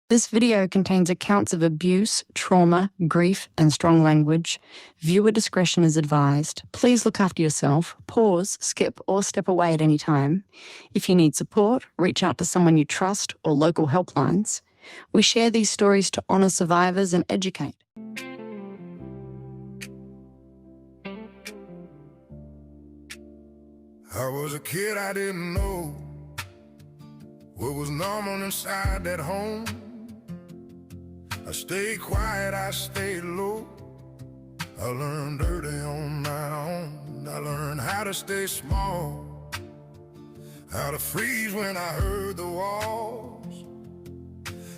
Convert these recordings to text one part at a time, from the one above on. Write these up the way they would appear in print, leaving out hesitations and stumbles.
This video contains accounts of abuse, trauma, grief, and strong language. Viewer discretion is advised. Please look after yourself, pause, skip, or step away at any time. If you need support, reach out to someone you trust or local helplines. We share these stories to honour survivors and educate. I was a kid, I didn't know what was normal inside that home. I stayed quiet, I stayed low. I learned dirty on my own. I learned how to stay small, how to freeze when I heard the walls,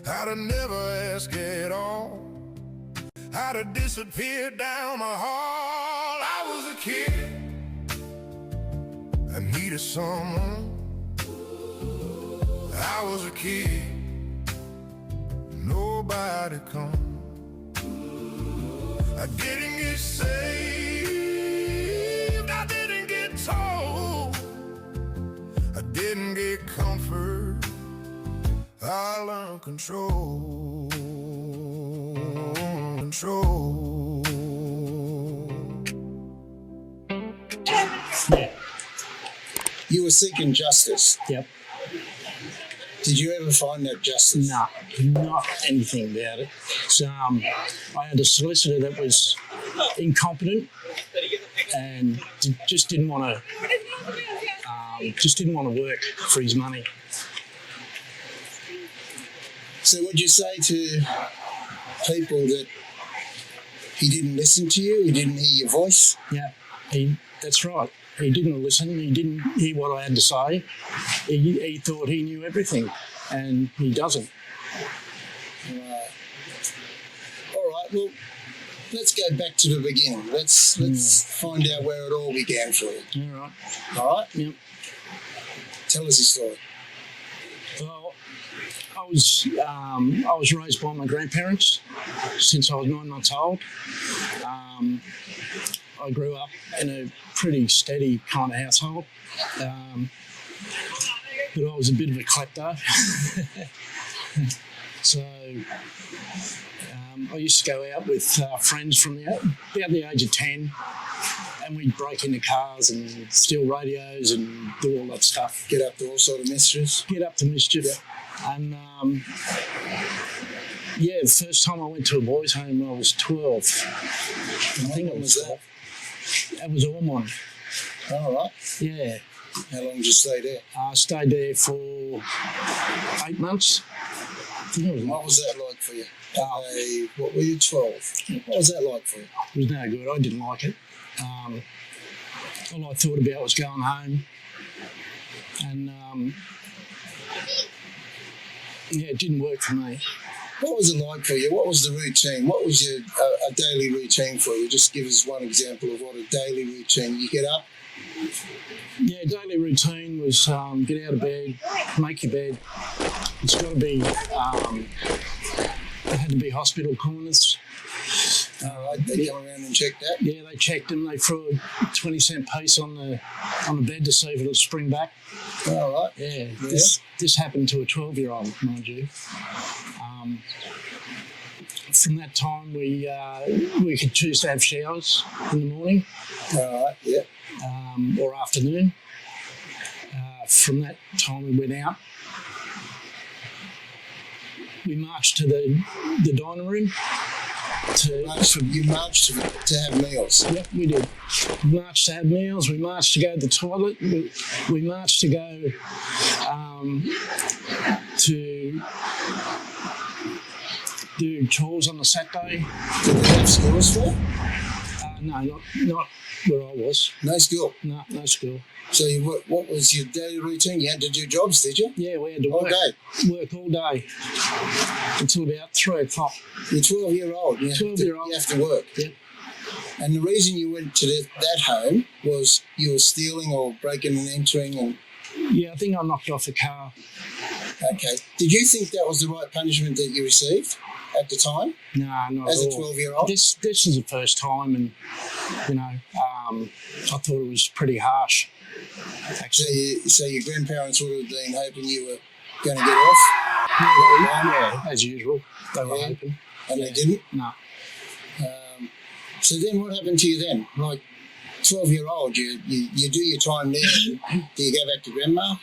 how to never ask at all, how to disappear down the hall. I was a kid, I needed someone. I was a kid, nobody come. I didn't get saved, I didn't get told, I didn't get comfort, I learned control. Yeah. You were seeking justice. Yep. Did you ever find that justice? No, not anything about it. So I had a solicitor that was incompetent and just didn't want to work for his money. So would you say to people that he didn't listen to you, he didn't hear your voice? Yeah, that's right. He didn't listen. He didn't hear what I had to say. He thought he knew everything, and he doesn't. Right. All right. Well, let's go back to the beginning. Let's find out where it all began for you. All right. All right. Yep. Tell us your story. Well, I was raised by my grandparents since I was 9 months old. I grew up in a pretty steady kind of household, but I was a bit of a klepto. So I used to go out with friends from about the age of 10, and we'd break into cars and steal radios and do all that stuff. Get up to all sort of mischief. Get up to mischief. Yeah. And the first time I went to a boys' home, I was 12. I think it was that. That was Ormond. All right. Yeah. How long did you stay there? I stayed there for 8 months. What was that like for you? What were you, 12? What was that like for you? It was no good. I didn't like it. All I thought about was going home. And, it didn't work for me. What was it like for you? What was the routine? What was your a daily routine for you? Just give us one example of what a daily routine. You get up? Yeah, daily routine was get out of bed, make your bed. It's got to be, it had to be hospital corners. They come around and check that? Yeah, they checked them. They threw a 20-cent piece on the bed to see if it'll spring back. All right. Yeah. This happened to a 12-year-old, mind you. From that time, we could choose to have showers in the morning. All right. Yeah. Or afternoon. From that time, we went out. We marched to the dining room. You marched to have meals? Yep, we did. We marched to have meals. We marched to go to the toilet. We marched to go to do chores on the Saturday. Did they have schools for? No, not where I was. No school? No school. So what was your daily routine? You had to do jobs, did you? Yeah, we had to all day. Work all day until about 3 o'clock. You're 12-year-old. You have to work. Yep. And the reason you went to that home was you were stealing or breaking and entering and... Yeah, I think I knocked off a car. Okay. Did you think that was the right punishment that you received at the time? No, not as at all. As a 12-year-old? This is the first time, and, I thought it was pretty harsh. So your grandparents would have been hoping you were going to get off? Yeah, as usual. They were open. And they didn't? No. So then what happened to you then? Like 12-year-old, you do your time there. Do you go back to grandma?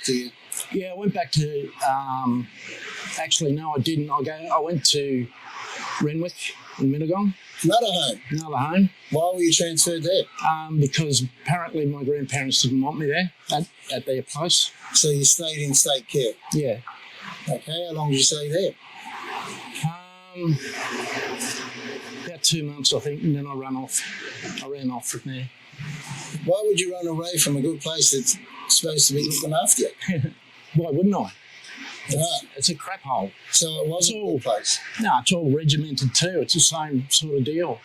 Yeah, I went back to, actually, no, I didn't. I went to Renwick in Mittagong. Another home? Another home. Why were you transferred there? Because apparently my grandparents didn't want me there at their place. So you stayed in state care? Yeah. Okay, how long did you stay there? About 2 months, I think, and then I ran off from there. Why would you run away from a good place that's supposed to be looking after you? Why wouldn't I? Right. It's a crap hole. So it wasn't a good place? No, it's all regimented too. It's the same sort of deal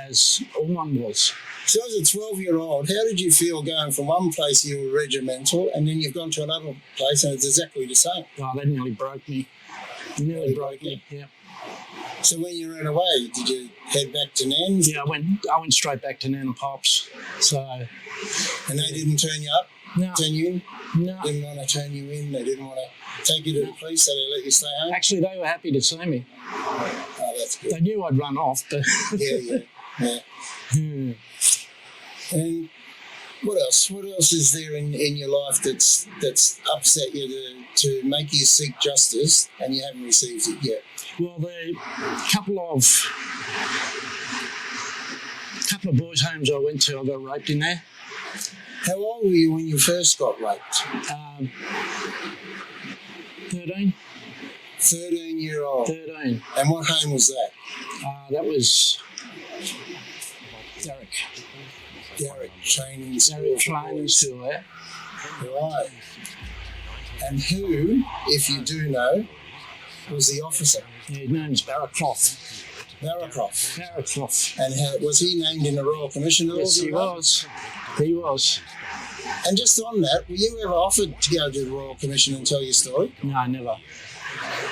as Ormond was. So as a 12-year-old, how did you feel going from one place you were regimental and then you've gone to another place and it's exactly the same? Oh, that nearly broke me. Nearly broke me, yeah. So when you ran away, did you head back to Nan's? Yeah, I went straight back to Nan and Pop's. So, and they didn't turn you up? No. Turn you in? No. Didn't want to turn you in? They didn't want to take you to the police, so they let you stay home? Actually, they were happy to see me. Oh, that's good. They knew I'd run off, but... yeah. And what else? What else is there in your life that's upset you to make you seek justice and you haven't received it yet? Well, the couple of boys' homes I went to, I got raped in there. How old were you when you first got raped? 13. 13-year-old. 13. And what home was that? That was Derek Training School. Derek Training School, yeah. Right. And who, if you do know, was the officer? Yeah, his name's Barraclough. Barraclough. And was he named in the Royal Commission? Yes, he was. He was. And just on that, were you ever offered to go to the Royal Commission and tell your story? No, never.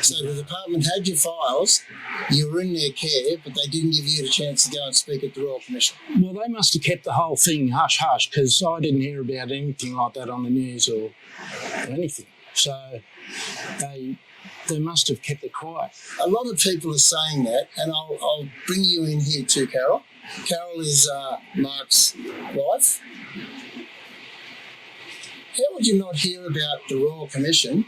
So the department had your files, you were in their care, but they didn't give you the chance to go and speak at the Royal Commission? Well, they must have kept the whole thing hush-hush because I didn't hear about anything like that on the news or anything. So they must have kept it quiet. A lot of people are saying that, and I'll bring you in here too, Carol. Carol is Mark's wife. How would you not hear about the Royal Commission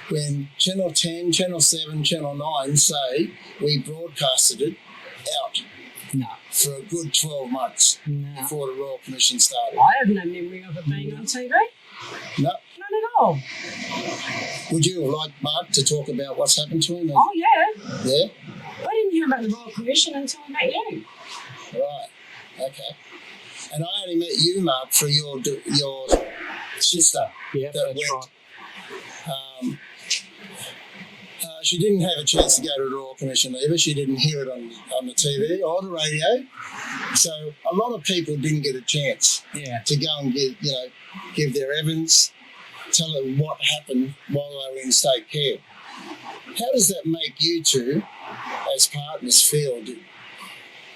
when Channel 10, Channel 7, Channel 9 say we broadcasted it out for a good 12 months before the Royal Commission started? I have no memory of it being on TV. No. None at all. Would you have liked Mark to talk about what's happened to him? Oh, yeah. Yeah? I didn't hear about the Royal Commission until I met you. Right. Okay. And I only met you, Mark, for your sister. Yeah, that's right. She didn't have a chance to go to the Royal Commission either. She didn't hear it on the TV or the radio. So a lot of people didn't get a chance to go and give their evidence, tell them what happened while they were in state care. How does that make you two, as partners, feel?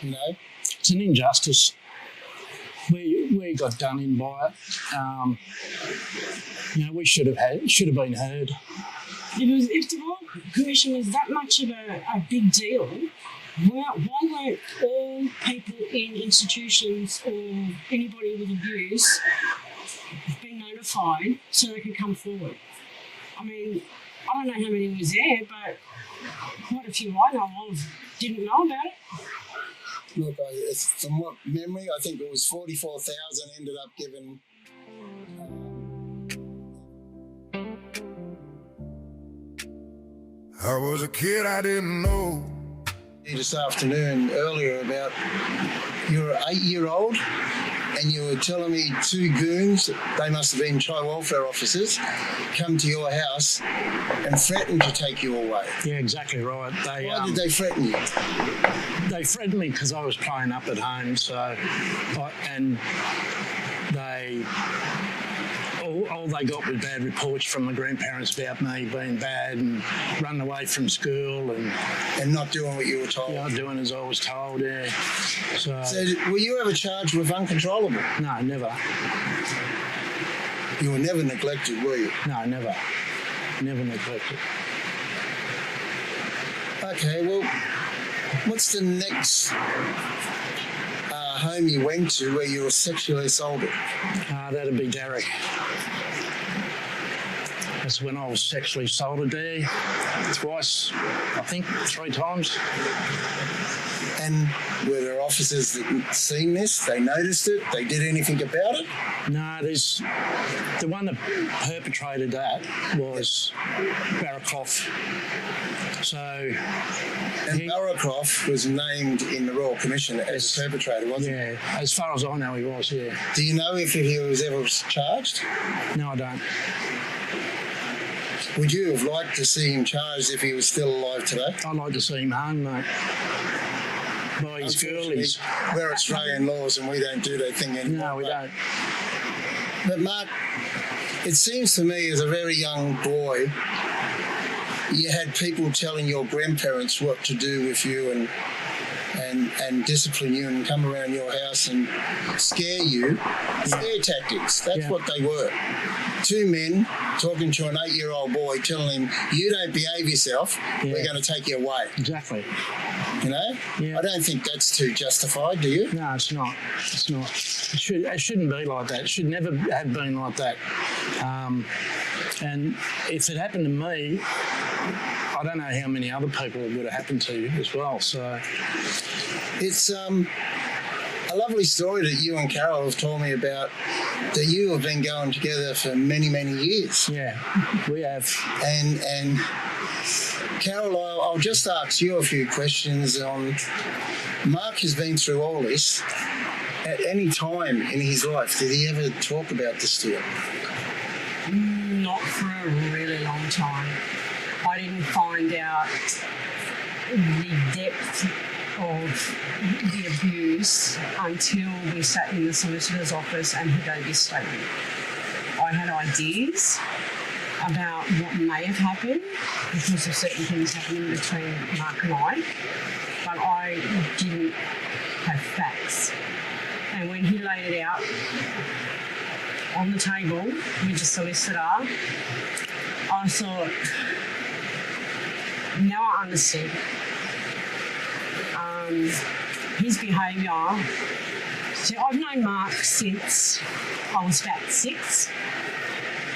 It's an injustice. We got done in by it. We should have been heard. If the Royal Commission was that much of a big deal, why weren't all people in institutions or anybody with abuse being notified so they could come forward? I mean, I don't know how many was there, but quite a few I know of didn't know about it. Look, from what memory, I think it was 44,000 ended up given. I was a kid, I didn't know. This afternoon, earlier, about you're an 8-year-old and you were telling me two goons, they must have been child welfare officers, come to your house and threatened to take you away. Yeah, exactly right. Why did they threaten you? They threatened me because I was playing up at home. All they got was bad reports from my grandparents about me being bad and running away from school and not doing what you were told. Not doing as I was told. Yeah. So were you ever charged with uncontrollable? No, never. You were never neglected, were you? No, never. Never neglected. Okay, well, what's the next home you went to where you were sexually assaulted? That'd be Derek. That's when I was sexually assaulted there twice, I think, 3 times. And were there officers that seen this? They noticed it? They did anything about it? No, there's the one that perpetrated that was Barraclough. So, and Barraclough was named in the Royal Commission as a perpetrator, wasn't he? Yeah, as far as I know, he was. Yeah. Do you know if he was ever charged? No, I don't. Would you have liked to see him charged if he was still alive today? I'd like to see him hung, mate. By his girlies. We're Australian laws and we don't do that thing anymore. No, we don't. But Mark, it seems to me as a very young boy, you had people telling your grandparents what to do with you and discipline you and come around your house and scare you. Scare tactics, that's what they were. 2 men talking to an 8-year-old boy telling him, you don't behave yourself, we're going to take you away. Exactly. You know? Yeah. I don't think that's too justified, do you? No, it's not. It's not. It shouldn't be like that. It should never have been like that. And if it happened to me, I don't know how many other people it would have happened to as well. So it's a lovely story that you and Carol have told me about, that you have been going together for many, many years. Yeah, we have. And Carol, I'll just ask you a few questions on. Mark has been through all this. At any time in his life, did he ever talk about this to you? Not for a really long time. I didn't find out the depth of the abuse until we sat in the solicitor's office and he gave his statement. I had ideas about what may have happened because of certain things happening between Mark and I, but I didn't have facts. And when he laid it out on the table with the solicitor, I thought, now I understand. His behaviour. So I've known Mark since I was about 6.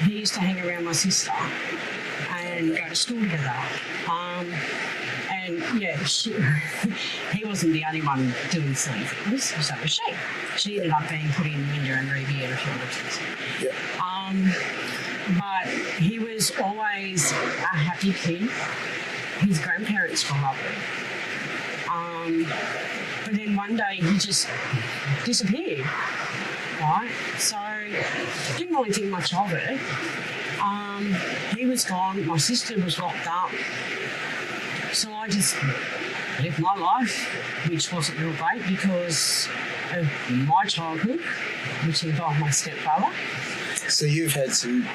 He used to hang around my sister and go to school together. And yeah, he wasn't the only one doing silly things, so was she. She ended up being put in Windsor and Ruby and a few other things. Yeah. But he was always a happy kid. His grandparents were lovely. But then one day he just disappeared, right? So didn't really think much of it. He was gone. My sister was locked up. So I just lived my life, which wasn't real great because of my childhood, which involved my stepfather. So you've had some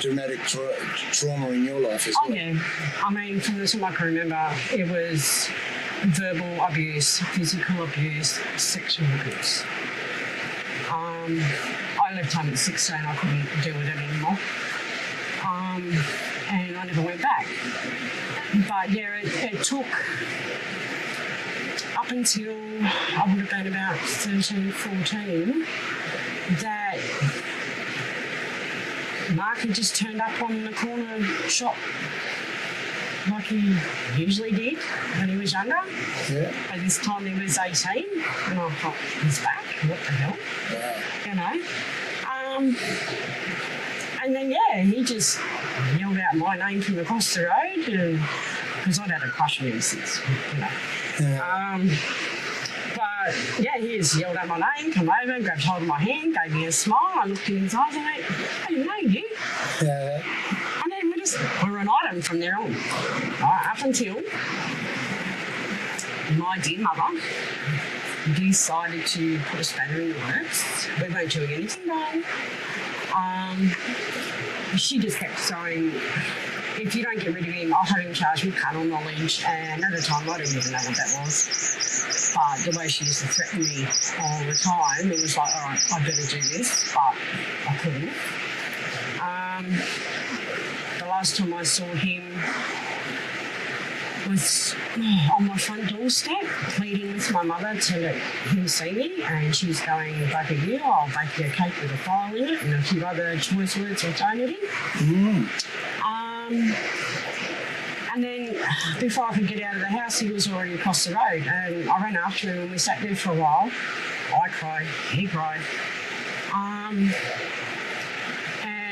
dramatic trauma in your life as well? Oh, yeah. I mean, from the time I can remember, it was verbal abuse, physical abuse, sexual abuse. I left home at 16. I couldn't deal with it anymore. And I never went back. But, yeah, it took up until I would have been about 13, 14 that Mark had just turned up on the corner shop like he usually did when he was younger. Yeah. By this time he was 18, and I thought, he's back? What the hell? Yeah. You know? And then, yeah, he just yelled out my name from across the road because I'd had a crush on him since, you know. Yeah. But, yeah, he just yelled out my name, come over, grabbed hold of my hand, gave me a smile. I looked in his eyes and went, I didn't know you. Yeah. And then we were an item from there on. Up until my dear mother decided to put a spanner in the works. We weren't doing anything wrong. She just kept saying, if you don't get rid of him, I'll have him charged with carnal knowledge. And at the time, I didn't even know what that was. But the way she used to threaten me all the time, it was like, all right, I better do this, but I couldn't. The last time I saw him, was on my front doorstep pleading with my mother to let him see me, and she's going, "Back at you, I'll bake you a cake with a file in it," and a few other choice words I thrown at him. And then before I could get out of the house, he was already across the road, and I ran after him and we sat there for a while. I cried, he cried.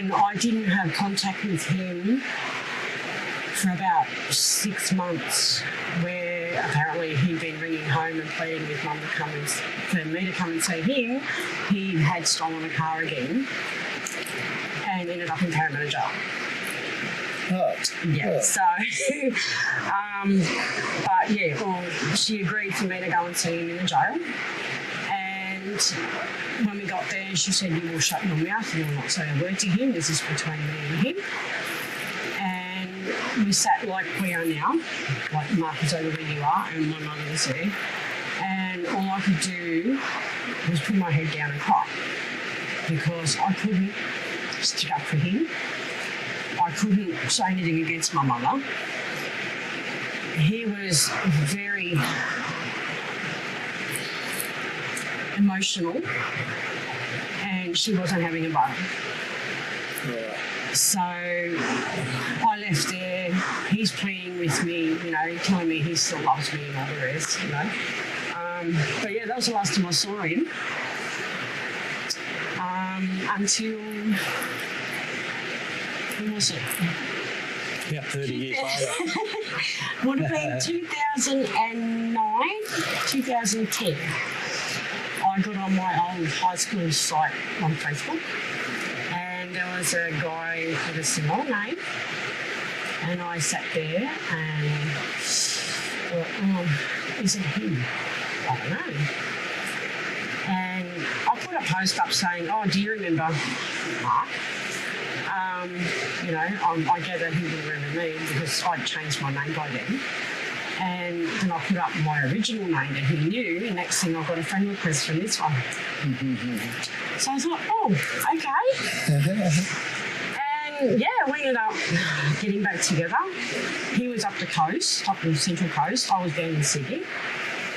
And I didn't have contact with him for about 6 months, where apparently he'd been ringing home and pleading with Mum for me to come and see him. He had stolen a car again and ended up in Parramatta jail. Oh, Yeah, so, but yeah, well, she agreed for me to go and see him in the jail. And when we got there, she said, "You will shut your mouth, you will not say a word to him. This is between me and him." And we sat like we are now, like Mark is over where you are, and my mother was there. And all I could do was put my head down and cry, because I couldn't stick up for him. I couldn't say anything against my mother. He was very emotional, and she wasn't having a bone. yeah. So I left there. He's pleading with me, you know, telling me he still loves me and all the rest, you know. But yeah, that was the last time I saw him. Until, when was it? About 30 years later. Would have been 2009, 2010. I got on my old high school site on Facebook, and there was a guy with a similar name, and I sat there and thought, is it him? I don't know. And I put a post up saying, "Oh, do you remember Mark?" You know, I gather he would remember me because I'd changed my name by then. And then I put up my original name that he knew, and next thing I got a friend request from this one. So I thought, oh, okay. And yeah, we ended up getting back together. He was up the coast, up the Central Coast. I was down in Sydney.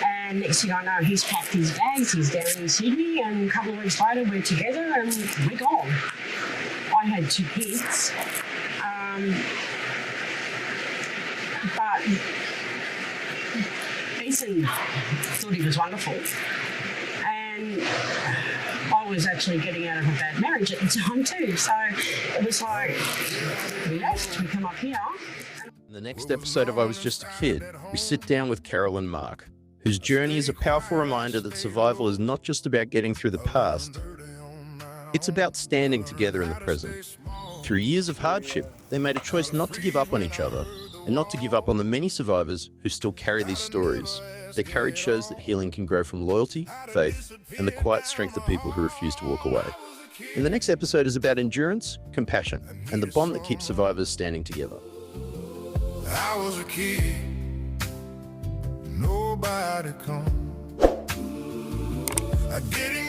And next thing I know, he's packed his bags, he's down in Sydney, and a couple of weeks later we're together and we're gone. I had 2 kids. But Ethan thought he was wonderful, and I was actually getting out of a bad marriage at the time too, so it was like, we left, we come up here. In the next episode of I Was Just a Kid, we sit down with Carol and Mark, whose journey is a powerful reminder that survival is not just about getting through the past, it's about standing together in the present. Through years of hardship, they made a choice not to give up on each other, and not to give up on the many survivors who still carry these stories. Their courage shows that healing can grow from loyalty, faith, and the quiet strength of people who refuse to walk away. And the next episode is about endurance, compassion, and the bond that keeps survivors standing together. I was a kid, nobody come. I didn't